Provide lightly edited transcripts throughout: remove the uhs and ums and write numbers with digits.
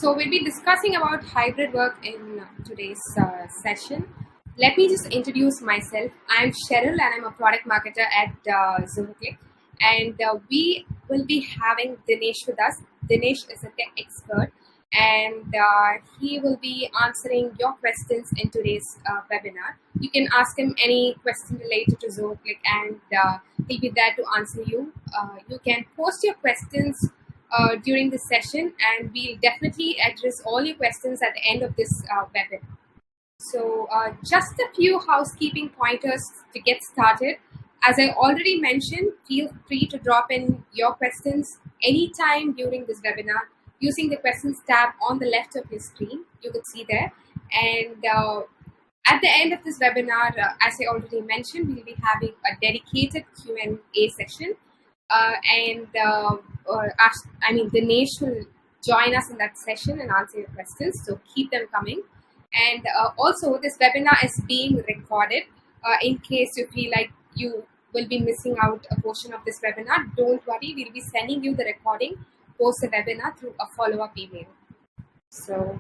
So we'll be discussing about hybrid work in today's session. Let me just introduce myself. I'm Cheryl and I'm a product marketer at Zoho Cliq. And we will be having Dinesh with us. Dinesh is a tech expert and he will be answering your questions in today's webinar. You can ask him any question related to Zoho Cliq and he'll be there to answer you. You can post your questions during the session and we'll definitely address all your questions at the end of this webinar. So just a few housekeeping pointers to get started. As I already mentioned, feel free to drop in your questions anytime during this webinar using the questions tab on the left of your screen. You can see there. And at the end of this webinar, as I already mentioned, we'll be having a dedicated Q&A session. Dinesh will join us in that session and answer your questions. So keep them coming. And also, this webinar is being recorded. In case you feel like you will be missing out a portion of this webinar, don't worry. We'll be sending you the recording post the webinar through a follow-up email. So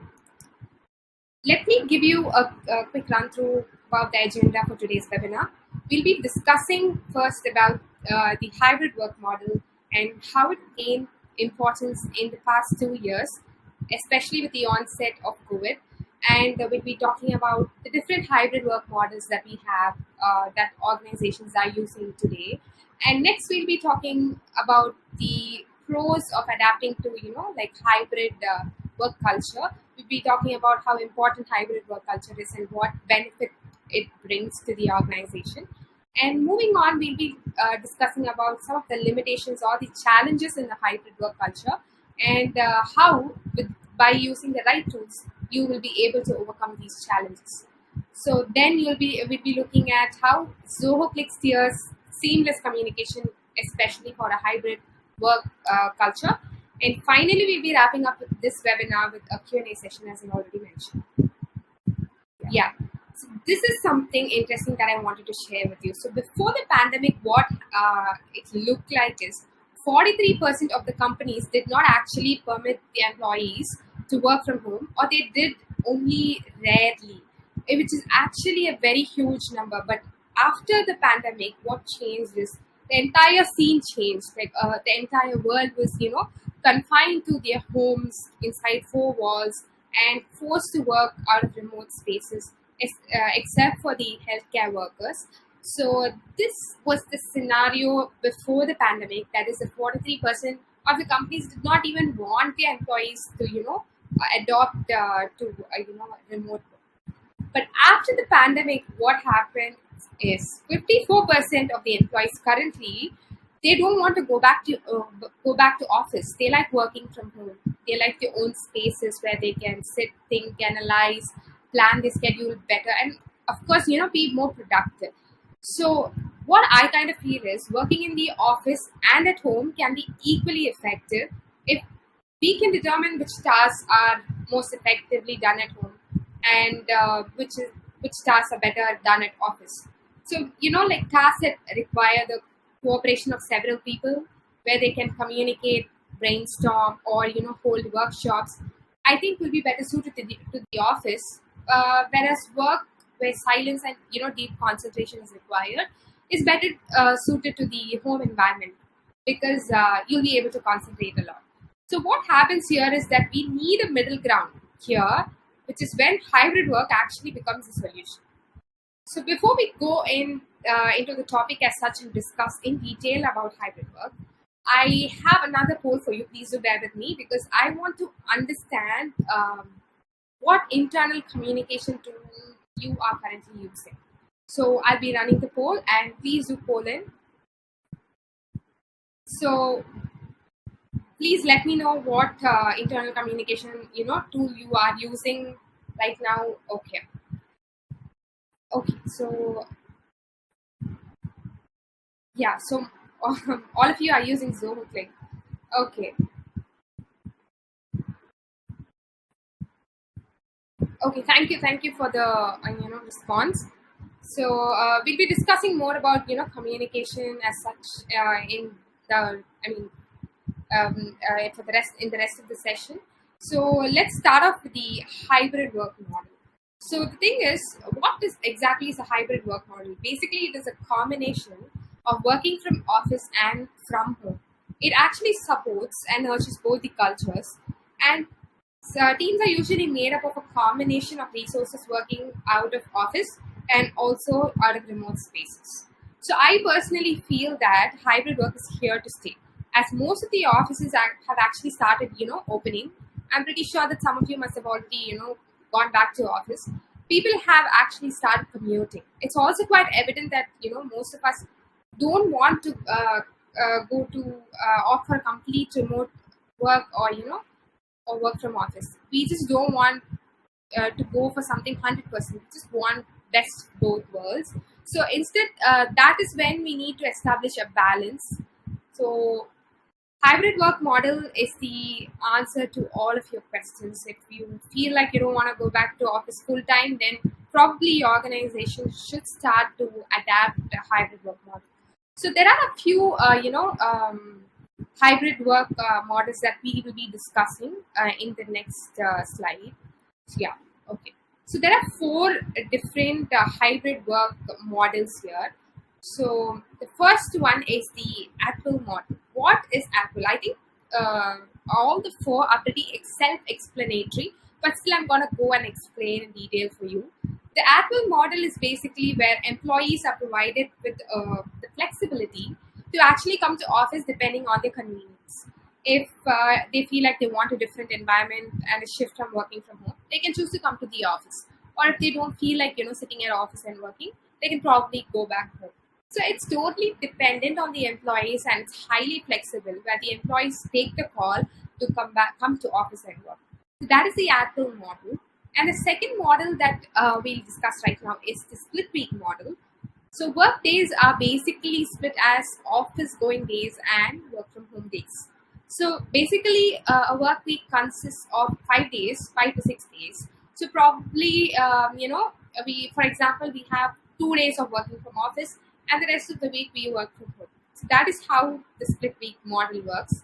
let me give you a quick run through about the agenda for today's webinar. We'll be discussing first about the hybrid work model and how it gained importance in the past 2 years, especially with the onset of COVID. And we'll be talking about the different hybrid work models that we have that organizations are using today. And next we'll be talking about the pros of adapting to, hybrid work culture. We'll be talking about how important hybrid work culture is and what benefit it brings to the organization. And moving on, we'll be discussing about some of the limitations or the challenges in the hybrid work culture and how, by using the right tools, you will be able to overcome these challenges. So then we'll be looking at how Zoho Cliq steers seamless communication, especially for a hybrid work culture. And finally, we'll be wrapping up this webinar with a Q&A session, as I already mentioned. Yeah. So this is something interesting that I wanted to share with you. So before the pandemic, what it looked like is 43% of the companies did not actually permit the employees to work from home, or they did only rarely, which is actually a very huge number. But after the pandemic, what changed is the entire scene changed. Like the entire world was, confined to their homes inside four walls and forced to work out of remote spaces, except for the healthcare workers. So this was the scenario before the pandemic. That is, the 43% of the companies did not even want their employees to, adopt to remote work. But after the pandemic, what happened is 54% of the employees currently, they don't want to go back to office. They like working from home. They like their own spaces where they can sit, think, analyze, plan their schedule better, and of course, be more productive. So what I kind of feel is working in the office and at home can be equally effective if we can determine which tasks are most effectively done at home and which tasks are better done at office. So, like tasks that require the cooperation of several people where they can communicate, brainstorm, or, hold workshops, I think will be better suited to the office, whereas work where silence and, deep concentration is required is better suited to the home environment because you'll be able to concentrate a lot. So what happens here is that we need a middle ground here, which is when hybrid work actually becomes a solution. So before we go into the topic as such and discuss in detail about hybrid work, I have another poll for you. Please do bear with me because I want to understand what internal communication tool you are currently using. So I'll be running the poll and please do poll in. So please let me know what internal communication tool you are using right now. Okay, so yeah, so all of you are using Zoho Cliq. Okay, thank you for the response. So we'll be discussing more about communication as such in the for the rest of the session. So let's start off with the hybrid work model. So the thing is, what is exactly is a hybrid work model? Basically, it is a combination of working from office and from home. It actually supports and nurtures both the cultures, and teams are usually made up of a combination of resources working out of office and also out of remote spaces. So I personally feel that hybrid work is here to stay, as most of the offices have actually started, opening. I'm pretty sure that some of you must have already, gone back to office. People have actually started commuting. It's also quite evident that most of us don't want to go to offer complete remote work, or work from office. We just don't want to go for something 100%. We just want best of both worlds. So instead, that is when we need to establish a balance. So hybrid work model is the answer to all of your questions. If you feel like you don't want to go back to office full time, then probably your organization should start to adapt a hybrid work model. So there are a few, hybrid work models that we will be discussing in the next slide. So, yeah, okay. So there are four different hybrid work models here. So the first one is the Apple model. What is Apple? I think all the four are pretty self-explanatory, but still I'm gonna go and explain in detail for you. The Apple model is basically where employees are provided with the flexibility to actually come to office depending on their convenience. If they feel like they want a different environment and a shift from working from home, they can choose to come to the office. Or if they don't feel like sitting at office and working, they can probably go back home. So it's totally dependent on the employees and it's highly flexible, where the employees take the call to come to office and work. So that is the Apple model. And the second model that we'll discuss right now is the split week model. So work days are basically split as office going days and work from home days. So basically, a work week consists of 5 days, 5 to 6 days. So probably, for example, we have 2 days of working from office, and the rest of the week we work from home. So that is how the split week model works.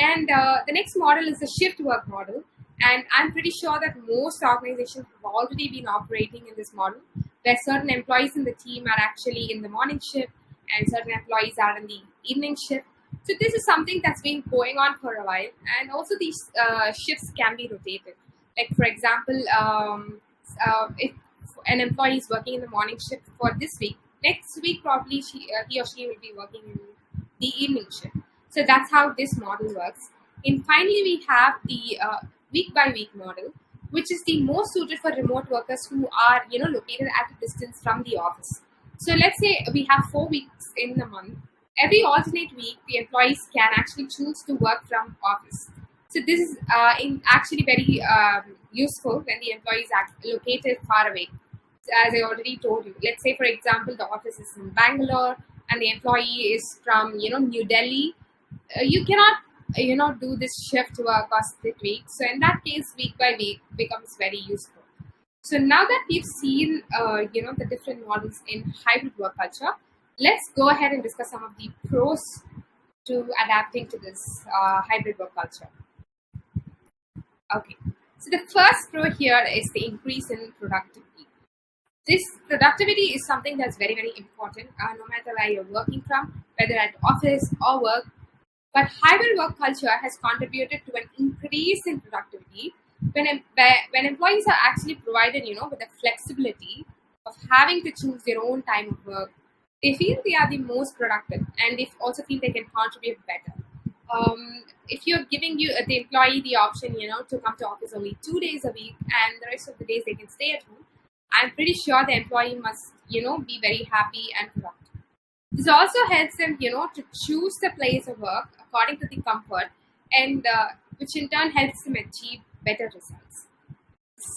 And the next model is the shift work model. And I'm pretty sure that most organizations have already been operating in this model, where certain employees in the team are actually in the morning shift and certain employees are in the evening shift. So this is something that's been going on for a while, and also these shifts can be rotated. Like for example, if an employee is working in the morning shift for this week, next week probably he or she will be working in the evening shift. So that's how this model works. And finally, we have the week by week model, which is the most suited for remote workers who are located at a distance from the office. So let's say we have 4 weeks in the month. Every alternate week, the employees can actually choose to work from office. So this is actually very useful when the employee is located far away. So as I already told you, let's say for example the office is in Bangalore and the employee is from New Delhi. You cannot do this shift work or split week. So in that case, week by week becomes very useful. So now that we've seen the different models in hybrid work culture, let's go ahead and discuss some of the pros to adapting to this hybrid work culture. Okay, so the first pro here is the increase in productivity. This productivity is something that's very, very important, no matter where you're working from, whether at office or work. But hybrid work culture has contributed to an increase in productivity when employees are actually provided, with the flexibility of having to choose their own time of work. They feel they are the most productive, and they also feel they can contribute better. If you're giving the employee the option, to come to office only 2 days a week, and the rest of the days they can stay at home, I'm pretty sure the employee must, be very happy and productive. This also helps them, to choose the place of work according to the comfort, and which in turn helps them achieve better results.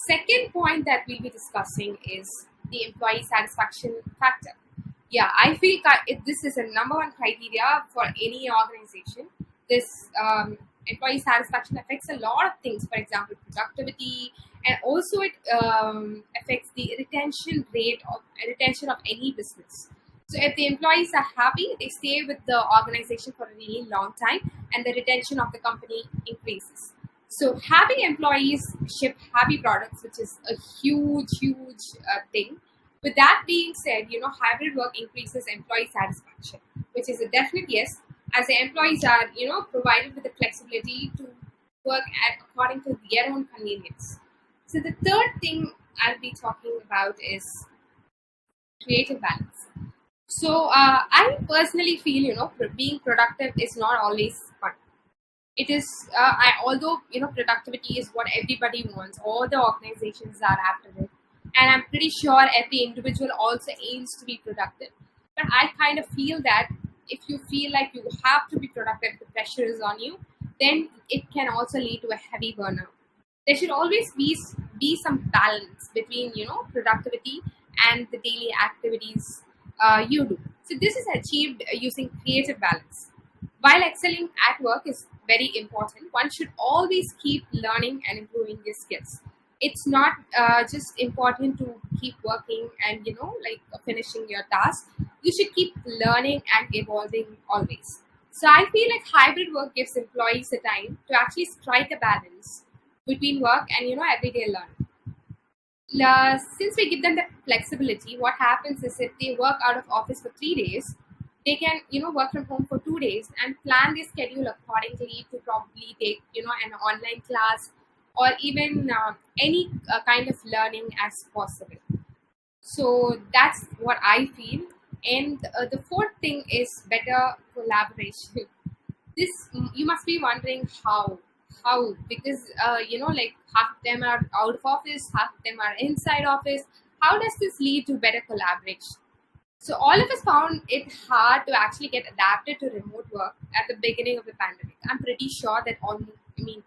Second point that we'll be discussing is the employee satisfaction factor. Yeah, I feel this is a number one criteria for any organization. This employee satisfaction affects a lot of things. For example, productivity, and also it affects the retention of any business. So if the employees are happy, they stay with the organization for a really long time, and the retention of the company increases. So having employees ship happy products, which is a huge thing. With that being said, hybrid work increases employee satisfaction, which is a definite yes, as the employees are, provided with the flexibility to work according to their own convenience. So the third thing I'll be talking about is creative balance. So I personally feel, being productive is not always fun. It is, although productivity is what everybody wants, all the organizations are after it, and I'm pretty sure every individual also aims to be productive. But I kind of feel that if you feel like you have to be productive, the pressure is on you, then it can also lead to a heavy burnout. There should always be some balance between productivity and the daily activities you do. So this is achieved using creative balance. While excelling at work is very important, one should always keep learning and improving their skills. It's not just important to keep working and like finishing your task. You should keep learning and evolving always. So I feel like hybrid work gives employees the time to actually strike a balance between work and everyday learning. Since we give them the flexibility, what happens is if they work out of office for 3 days, they can work from home for 2 days and plan their schedule accordingly to probably take an online class or even any kind of learning as possible. So that's what I feel. And the fourth thing is better collaboration. This, you must be wondering how, because like half of them are out of office, half of them are inside office. How does this lead to better collaboration? So all of us found it hard to actually get adapted to remote work at the beginning of the pandemic. I'm pretty sure that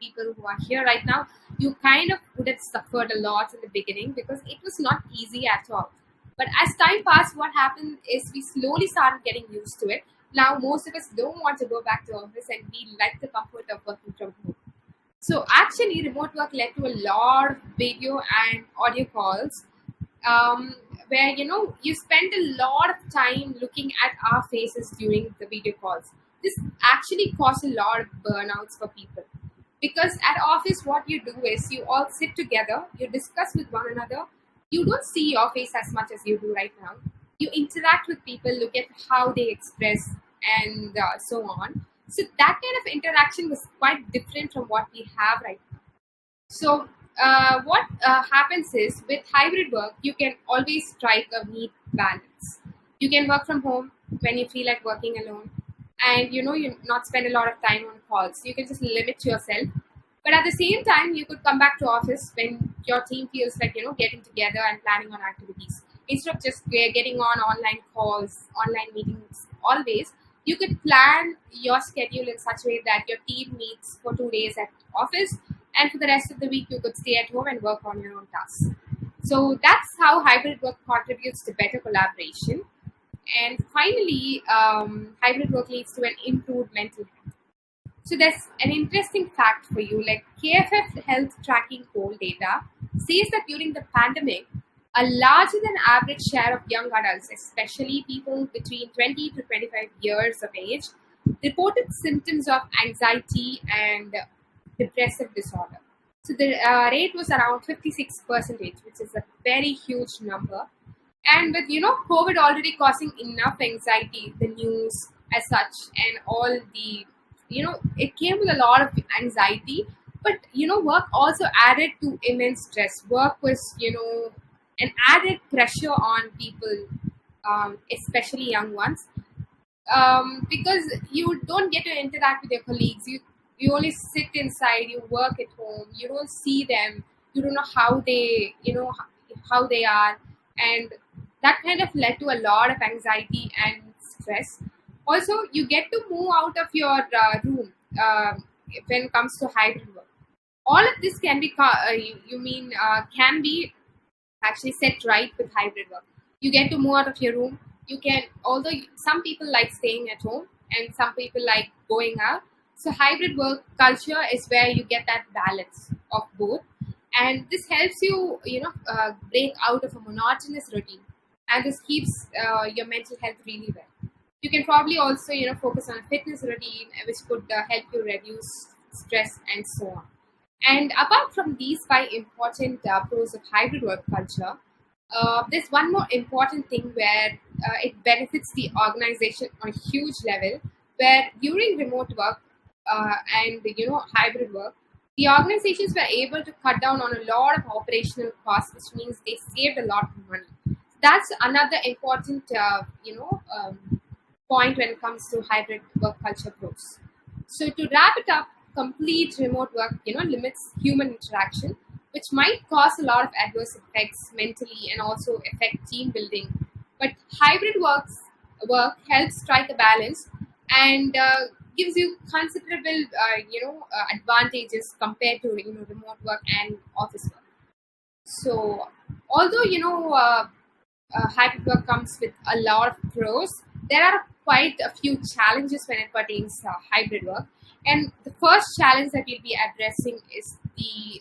people who are here right now, you kind of would have suffered a lot in the beginning because it was not easy at all. But as time passed, what happened is we slowly started getting used to it. Now most of us don't want to go back to office and we like the comfort of working from home. So actually, remote work led to a lot of video and audio calls, where you spend a lot of time looking at our faces during the video calls. This actually caused a lot of burnouts for people, because at office what you do is you all sit together, you discuss with one another. You don't see your face as much as you do right now. You interact with people, look at how they express, and so on. So that kind of interaction was quite different from what we have right now. So what happens is with hybrid work, you can always strike a neat balance. You can work from home when you feel like working alone, and you not spend a lot of time on calls. You can just limit yourself. But at the same time, you could come back to office when your team feels like getting together and planning on activities instead of just getting on online calls, online meetings. Always, you could plan your schedule in such a way that your team meets for 2 days at office, and for the rest of the week you could stay at home and work on your own tasks. So that's how hybrid work contributes to better collaboration. And finally, hybrid work leads to an improved mental health. So there's an interesting fact for you. Like KFF health tracking poll data says that during the pandemic, a larger than average share of young adults, especially people between 20 to 25 years of age, reported symptoms of anxiety and depressive disorder. So the rate was around 56%, which is a very huge number. And with COVID already causing enough anxiety, the news as such, and all the it came with a lot of anxiety. But work also added to immense stress. Work was an added pressure on people, especially young ones, because you don't get to interact with your colleagues. You only sit inside. You work at home. You don't see them. You don't know how they how they are, and that kind of led to a lot of anxiety and stress. Also, you get to move out of your room when it comes to hybrid work. All of this can be can be actually set right with hybrid work. You get to move out of your room. You can, although some people like staying at home and some people like going out. So hybrid work culture is where you get that balance of both, and this helps you break out of a monotonous routine, and this keeps your mental health really well. You can probably also focus on a fitness routine, which could help you reduce stress and so on. And apart from these five important pros of hybrid work culture, there's one more important thing where it benefits the organization on a huge level. Where during remote work and hybrid work, the organizations were able to cut down on a lot of operational costs, which means they saved a lot of money. That's another important point when it comes to hybrid work culture pros. So to wrap it up, complete remote work, limits human interaction, which might cause a lot of adverse effects mentally and also affect team building. But hybrid work helps strike a balance and gives you considerable, advantages compared to remote work and office work. So, although hybrid work comes with a lot of pros, there are quite a few challenges when it pertains to hybrid work. And the first challenge that we'll be addressing is the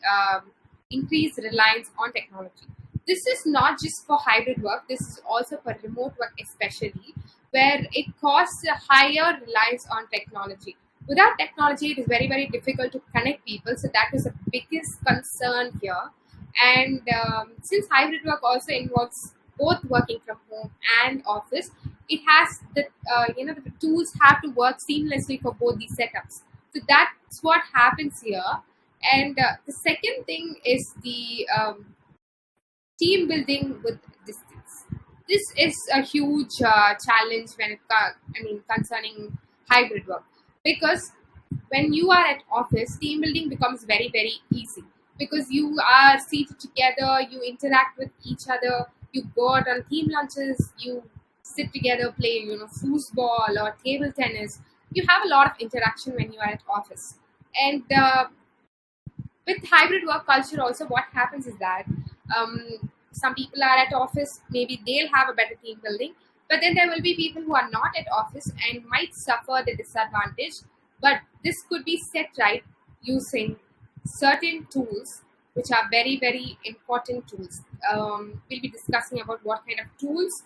increased reliance on technology. This is not just for hybrid work, this is also for remote work, especially where it costs a higher reliance on technology. Without technology, it is very, very difficult to connect people. So, that is the biggest concern here. And since hybrid work also involves both working from home and office, it has the tools have to work seamlessly for both these setups. So that's what happens here. And the second thing is the team building with distance. This is a huge challenge when concerning hybrid work, because when you are at office, team building becomes very, very easy because you are seated together, you interact with each other, you go out on team lunches, you sit together, play foosball or table tennis. You have a lot of interaction when you are at office. And with hybrid work culture also, what happens is that some people are at office, maybe they'll have a better team building, but then there will be people who are not at office and might suffer the disadvantage. But this could be set right using certain tools, which are very, very important tools. We'll be discussing about what kind of tools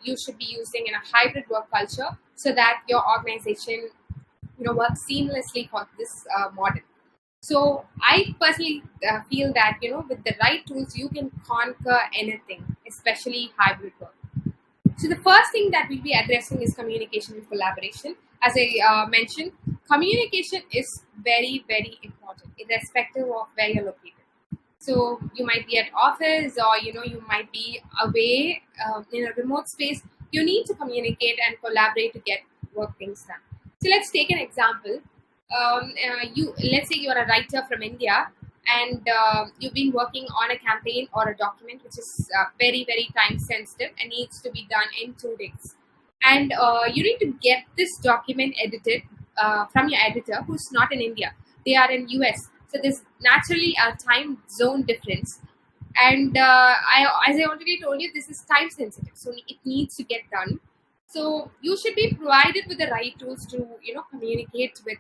you should be using in a hybrid work culture so that your organization works seamlessly for this model. So I personally feel that with the right tools you can conquer anything, especially hybrid work. So the first thing that we'll be addressing is communication and collaboration. As I mentioned, communication is very, very important, irrespective of where you're located. So you might be at office, or you might be away in a remote space. You need to communicate and collaborate to get work things done. So let's take an example. Let's say you're a writer from India, and you've been working on a campaign or a document which is very, very time sensitive and needs to be done in 2 days. And you need to get this document edited from your editor who's not in India. They are in US. So there's naturally a time zone difference. And as I already told you, this is time sensitive. So it needs to get done. So you should be provided with the right tools to communicate with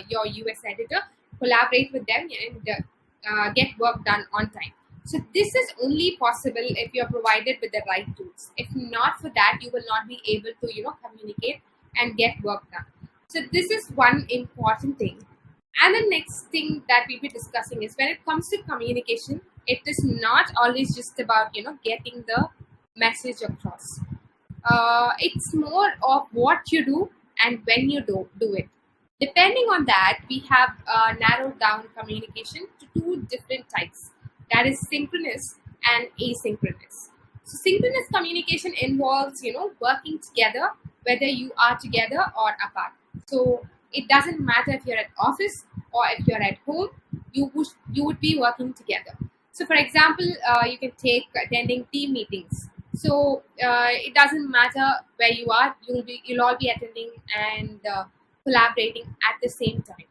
your US editor, collaborate with them, and get work done on time. So this is only possible if you are provided with the right tools. If not for that, you will not be able to communicate and get work done. So this is one important thing. And the next thing that we'll be discussing is when it comes to communication, it is not always just about getting the message across. It's more of what you do and when you do it. Depending on that, we have narrowed down communication to two different types. That is synchronous and asynchronous. So synchronous communication involves working together, whether you are together or apart. So it doesn't matter if you're at office or if you're at home, you would be working together. So for example, you can take attending team meetings. So it doesn't matter where you are, you'll all be attending and collaborating at the same time.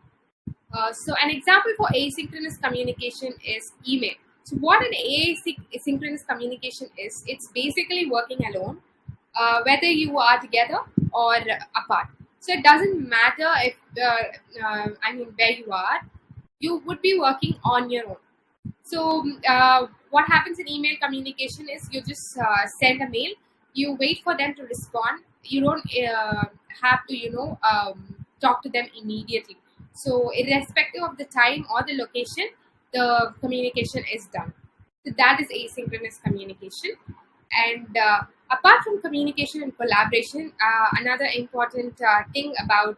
So an example for asynchronous communication is email. So what an asynchronous communication is, it's basically working alone, whether you are together or apart. So it doesn't matter if where you are, you would be working on your own. So what happens in email communication is you just send a mail, you wait for them to respond. You don't have to talk to them immediately. So irrespective of the time or the location, the communication is done. So that is asynchronous communication. And apart from communication and collaboration, another important thing about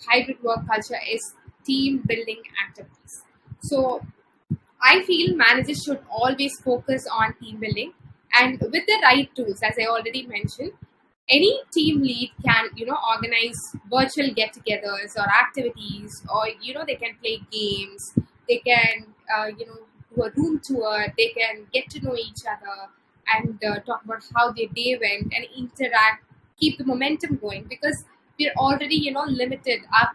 hybrid work culture is team building activities. So I feel managers should always focus on team building, and with the right tools, as I already mentioned, any team lead can organize virtual get-togethers or activities, or they can play games, they can do a room tour, they can get to know each other and talk about how their day went and interact, keep the momentum going, because we're already limited up.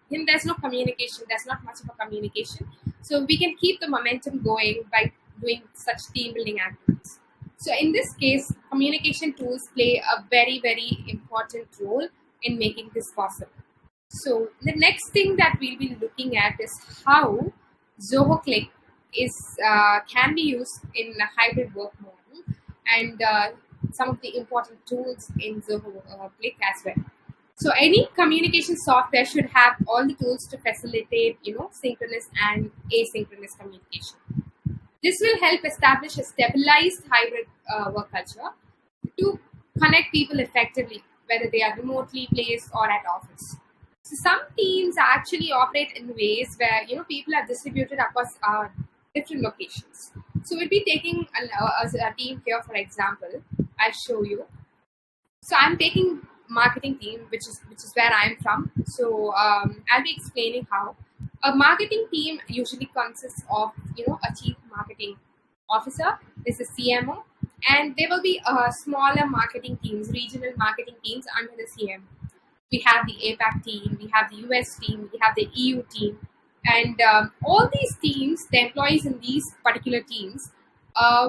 There's no communication, there's not much of a communication, so we can keep the momentum going by doing such team building activities. So in this case, communication tools play a very, very important role in making this possible. So the next thing that we'll be looking at is how Zoho Cliq is can be used in a hybrid work model, and some of the important tools in Zoho Cliq as well. So any communication software should have all the tools to facilitate, synchronous and asynchronous communication. This will help establish a stabilized hybrid work culture to connect people effectively, whether they are remotely placed or at office. So some teams actually operate in ways where people are distributed across different locations. So we'll be taking a team here, for example. I'll show you. So I'm taking marketing team, which is where I'm from. So I'll be explaining how a marketing team usually consists of a chief marketing officer. There's a CMO, and there will be smaller marketing teams, regional marketing teams under the CMO. We have the APAC team, we have the US team, we have the EU team, and all these teams, the employees in these particular teams,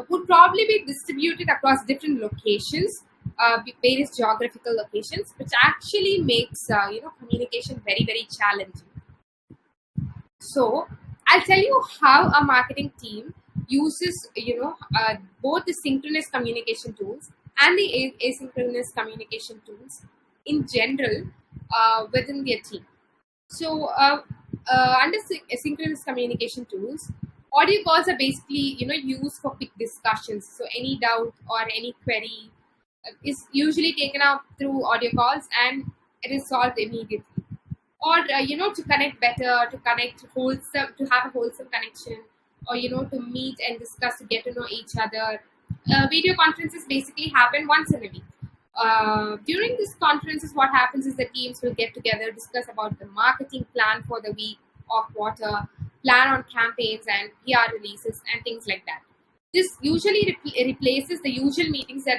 would probably be distributed across different locations, various geographical locations, which actually makes communication very, very challenging. So I'll tell you how a marketing team uses both the synchronous communication tools and the asynchronous communication tools in general within their team. So under synchronous communication tools, audio calls are basically used for quick discussions. So any doubt or any query is usually taken up through audio calls, and it is solved immediately. Or to connect better, to connect wholesome, to have a wholesome connection, or to meet and discuss, to get to know each other. Video conferences basically happen once in a week. During these conferences, what happens is the teams will get together, discuss about the marketing plan for the week or quarter, plan on campaigns and PR releases and things like that. This usually replaces the usual meetings that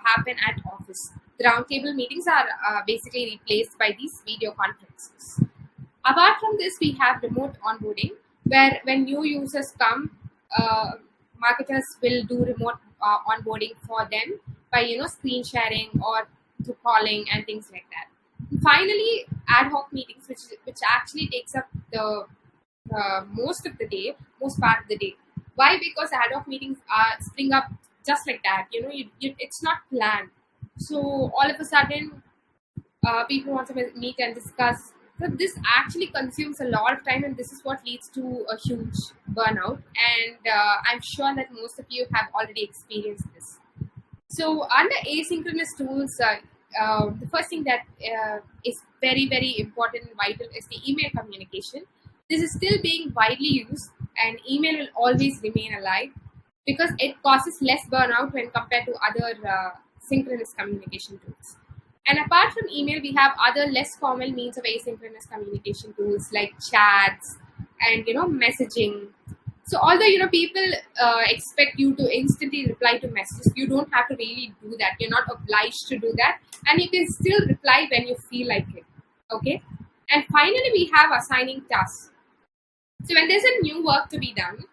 happen at office. The roundtable meetings are basically replaced by these video conferences. Apart from this, we have remote onboarding, where when new users come, marketers will do remote onboarding for them by screen sharing or through calling and things like that. And finally, ad hoc meetings, which actually takes up the most part of the day. Why? Because ad hoc meetings spring up just like that. It's not planned. So all of a sudden, people want to meet and discuss. So this actually consumes a lot of time, and this is what leads to a huge burnout. And I'm sure that most of you have already experienced this. So under asynchronous tools, the first thing that is very, very important and vital is the email communication. This is still being widely used, and email will always remain alive because it causes less burnout when compared to other synchronous communication tools. And apart from email, we have other less formal means of asynchronous communication tools like chats and messaging. So although people expect you to instantly reply to messages, you don't have to really do that. You're not obliged to do that, and you can still reply when you feel like it. Okay. And finally, we have assigning tasks. So when there's a new work to be done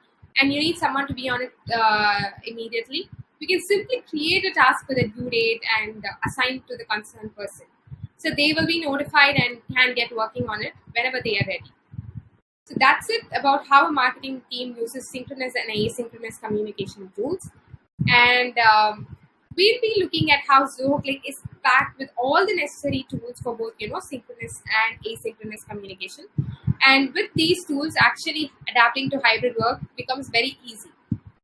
and you need someone to be on it immediately, we can simply create a task with a due date and assign it to the concerned person. So they will be notified and can get working on it whenever they are ready. So that's it about how a marketing team uses synchronous and asynchronous communication tools. And we'll be looking at how Zoho Cliq is packed with all the necessary tools for both, synchronous and asynchronous communication. And with these tools, actually adapting to hybrid work becomes very easy.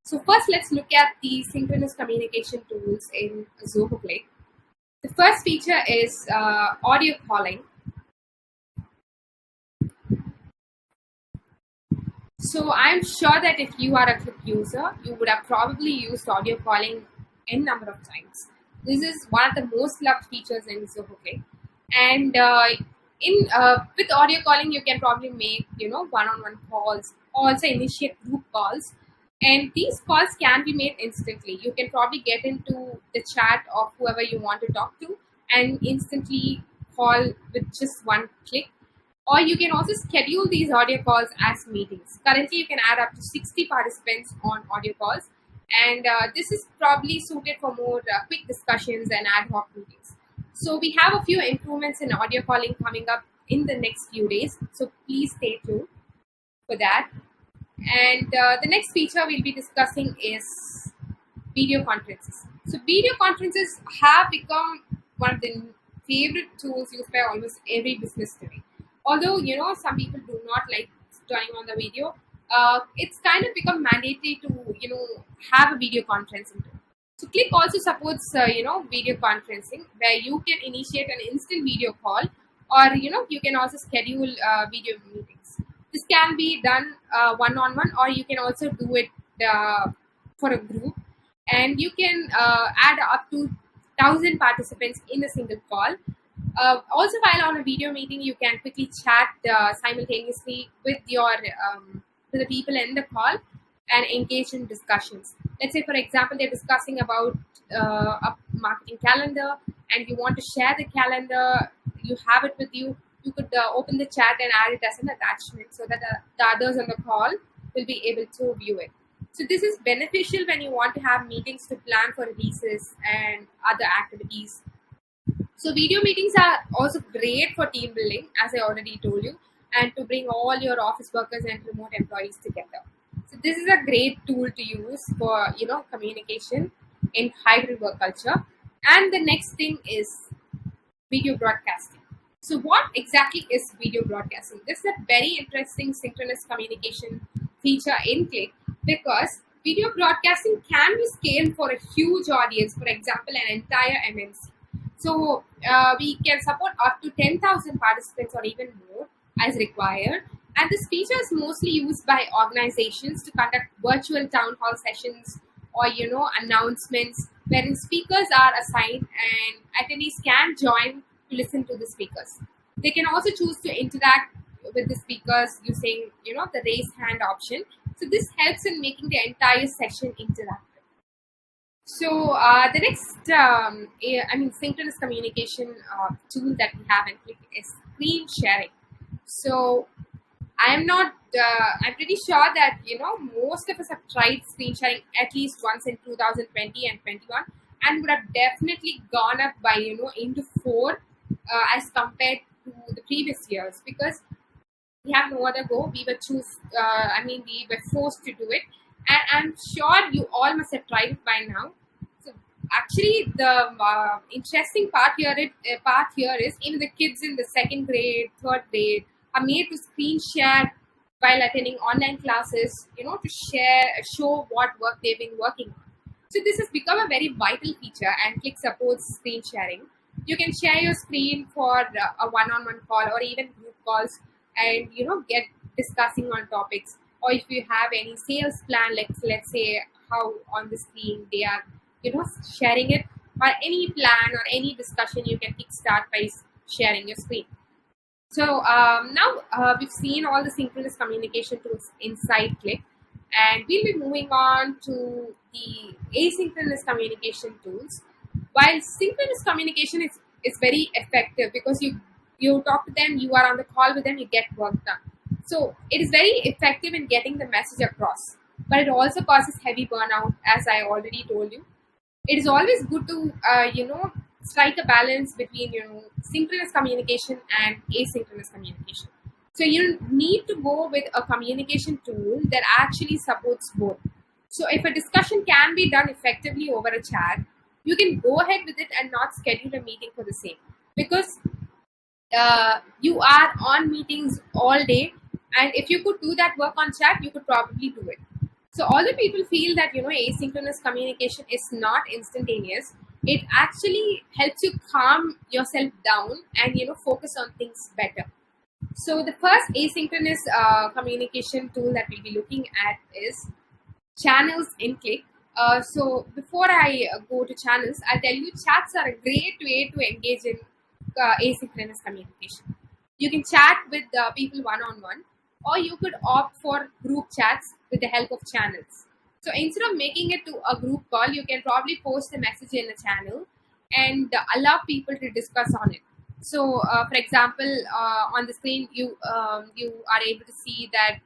So first, let's look at the synchronous communication tools in Zoho Cliq. The first feature is audio calling. So I'm sure that if you are a Cliq user, you would have probably used audio calling n number of times. This is one of the most loved features in Zoho Cliq. And with audio calling, you can probably make one-on-one calls, also initiate group calls, and these calls can be made instantly. You can probably get into the chat of whoever you want to talk to and instantly call with just one click. Or you can also schedule these audio calls as meetings. Currently, you can add up to 60 participants on audio calls, and this is probably suited for more quick discussions and ad hoc meetings. So we have a few improvements in audio calling coming up in the next few days. So please stay tuned for that. And the next feature we'll be discussing is video conferences. So video conferences have become one of the favorite tools used by almost every business today. Although, some people do not like turning on the video, it's kind of become mandatory to, have a video conferencing tool. So Cliq also supports, video conferencing where you can initiate an instant video call, or, you can also schedule video meetings. This can be done one-on-one, or you can also do it for a group, and you can add up to 1,000 participants in a single call. Also, while on a video meeting, you can quickly chat simultaneously with the people in the call and engage in discussions. Let's say, for example, they're discussing about a marketing calendar, and you want to share the calendar. You have it with you. You could open the chat and add it as an attachment so that the others on the call will be able to view it. So this is beneficial when you want to have meetings to plan for releases and other activities. So video meetings are also great for team building, as I already told you, and to bring all your office workers and remote employees together. So this is a great tool to use for, communication in hybrid work culture. And the next thing is video broadcasting. So what exactly is video broadcasting? This is a very interesting synchronous communication feature in Cliq, because video broadcasting can be scaled for a huge audience, for example, an entire MNC. So we can support up to 10,000 participants or even more as required. And this feature is mostly used by organizations to conduct virtual town hall sessions or, announcements wherein speakers are assigned and attendees can join to listen to the speakers. They can also choose to interact with the speakers using, the raise hand option. So this helps in making the entire session interactive. So the next, synchronous communication tool that we have in Cliq is screen sharing. So I'm pretty sure that, most of us have tried screen sharing at least once in 2020 and 21, and would have definitely gone up by, into 4 as compared to the previous years, because we have no other go. We were forced to do it, and I'm sure you all must have tried it by now. So actually, the interesting part here is even the kids in the 2nd grade, 3rd grade are made to screen share while attending online classes, to show what work they've been working on. So this has become a very vital feature, and Cliq supports screen sharing. You can share your screen for a one-on-one call or even group calls, and get discussing on topics. Or if you have any sales plan, let's say how on the screen they are sharing it, or any plan or any discussion, you can kickstart by sharing your screen. So now we've seen all the synchronous communication tools inside Cliq, and we'll be moving on to the asynchronous communication tools. While synchronous communication is very effective because you talk to them, you are on the call with them, you get work done. So it is very effective in getting the message across, but it also causes heavy burnout, as I already told you. It is always good to strike a balance between synchronous communication and asynchronous communication. So you need to go with a communication tool that actually supports both. So if a discussion can be done effectively over a chat, but it also causes heavy burnout, as I already told you, it is always good to strike a balance between synchronous communication and asynchronous communication. So you need to go with a communication tool that actually supports both. So if a discussion can be done effectively over a chat, but it also you can go ahead with it and not schedule a meeting for the same, because you are on meetings all day, and if you could do that work on chat, you could probably do it. So all the people feel that asynchronous communication is not instantaneous. It actually helps you calm yourself down and focus on things better. So the first asynchronous communication tool that we'll be looking at is channels in Click. So before I go to channels, I'll tell you chats are a great way to engage in asynchronous communication. You can chat with people one on one, or you could opt for group chats with the help of channels. So instead of making it to a group call, you can probably post a message in a channel and allow people to discuss on it. So, for example, on the screen, you are able to see that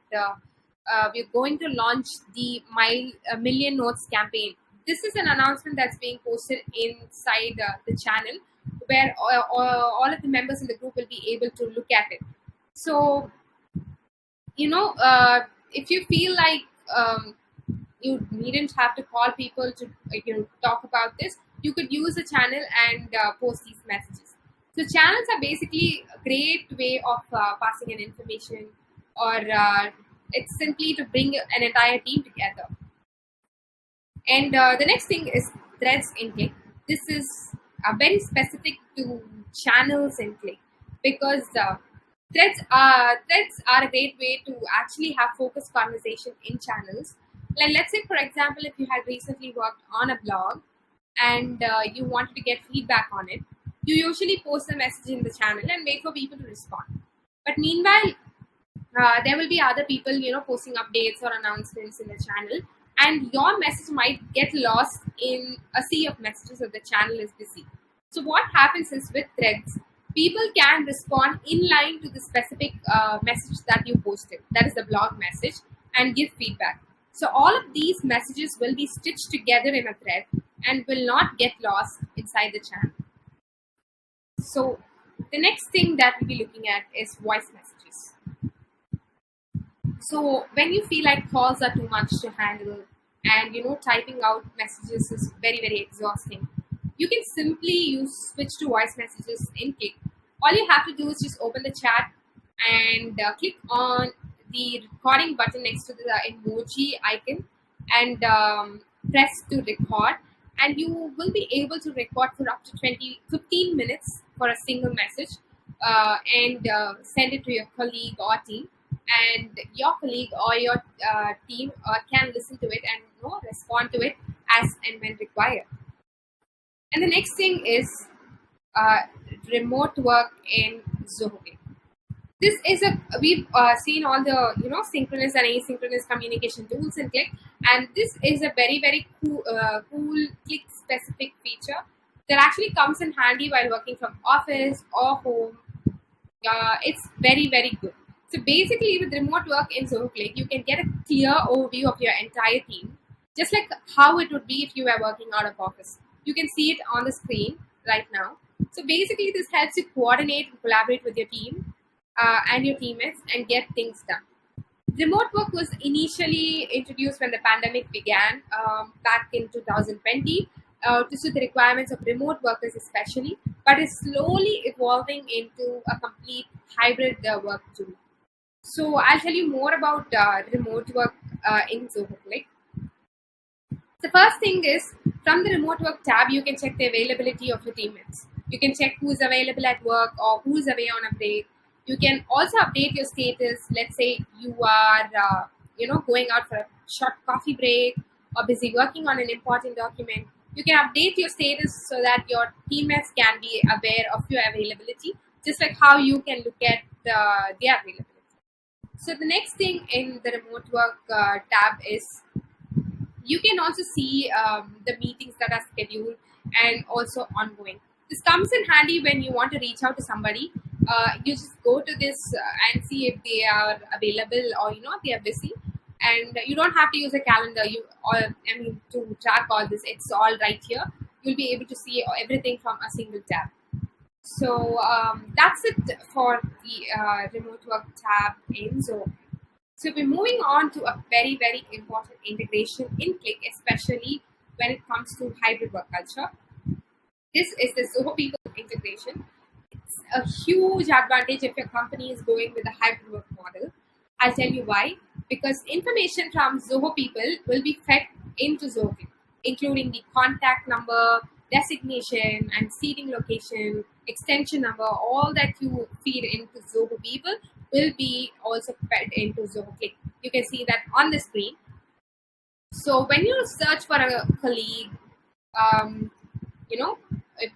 we're going to launch the Million Notes campaign. This is an announcement that's being posted inside the channel, where all of the members in the group will be able to look at it. So, if you feel like you needn't have to call people to talk about this, you could use a channel and post these messages. So channels are basically a great way of passing an information, or it's simply to bring an entire team together. And the next thing is threads in Click. This is very specific to channels in Click, because threads are a great way to actually have focused conversation in channels. Like, let's say, for example, if you had recently worked on a blog and you wanted to get feedback on it, you usually post a message in the channel and wait for people to respond. But meanwhile, there will be other people, posting updates or announcements in the channel, and your message might get lost in a sea of messages if the channel is busy. So what happens is, with threads, people can respond in line to the specific message that you posted, that is the blog message, and give feedback. So all of these messages will be stitched together in a thread and will not get lost inside the channel. So the next thing that we'll be looking at is voice messages. So when you feel like calls are too much to handle, and typing out messages is very, very exhausting, you can simply switch to voice messages in Click. All you have to do is just open the chat and click on the recording button next to the emoji icon, and press to record, and you will be able to record for up to 15 minutes for a single message, and send it to your colleague or team, and your colleague or your team can listen to it and respond to it as and when required. And the next thing is remote work in Zoho. This is we've seen all the synchronous and asynchronous communication tools in Click, and this is a very, very cool Click specific feature that actually comes in handy while working from office or home. It's very, very good. So basically, with remote work in Zoho Cliq, you can get a clear overview of your entire team, just like how it would be if you were working out of office. You can see it on the screen right now. So basically, this helps you coordinate and collaborate with your team and your teammates and get things done. Remote work was initially introduced when the pandemic began back in 2020 to suit the requirements of remote workers especially, but is slowly evolving into a complete hybrid work tool. So I'll tell you more about remote work in Zoho Cliq. The first thing is, from the remote work tab, you can check the availability of your teammates. You can check who's available at work or who's away on a break. You can also update your status. Let's say you are, going out for a short coffee break or busy working on an important document. You can update your status so that your teammates can be aware of your availability, just like how you can look at their availability. So the next thing in the remote work tab is, you can also see the meetings that are scheduled and also ongoing. This comes in handy when you want to reach out to somebody. You just go to this and see if they are available or they are busy, and you don't have to use a calendar. To track all this, it's all right here. You'll be able to see everything from a single tab. So that's it for the remote work tab in Zoho. So we're moving on to a very, very important integration in Click, especially when it comes to hybrid work culture. This is the Zoho People integration. It's a huge advantage if your company is going with a hybrid work model. I'll tell you why. Because information from Zoho People will be fed into Zoho Cliq, including the contact number, designation, and seating location, extension number. All that you feed into Zoho People will be also fed into Zoho Cliq. You can see that on the screen. So when you search for a colleague, um, you know,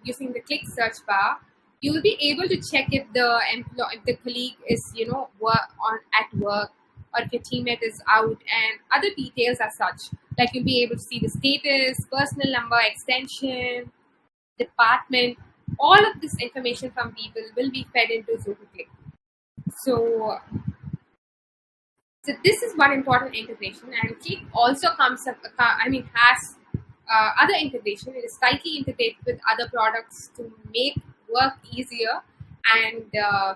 using the click search bar, you will be able to check if the colleague is at work, or if your teammate is out, and other details as such. Like you'll be able to see the status, personal number, extension, department. All of this information from people will be fed into Zoho Cliq. So so this is one important integration, and Click also comes up. Has other integration. It is tightly integrated with other products to make work easier and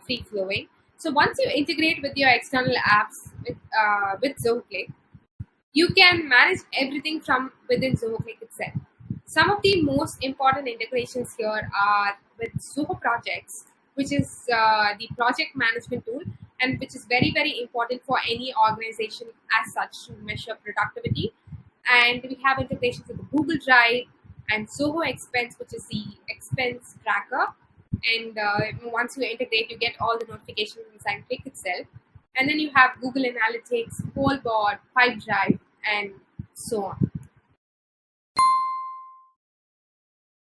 free flowing. So once you integrate with your external apps with Zoho Cliq, you can manage everything from within Zoho Cliq itself. Some of the most important integrations here are with Zoho Projects, which is the project management tool, and which is very, very important for any organization as such to measure productivity. And we have integrations with Google Drive and Zoho Expense, which is the expense tracker. And once you integrate, you get all the notifications inside Click itself. And then you have Google Analytics, Poleboard, Pipedrive, and so on.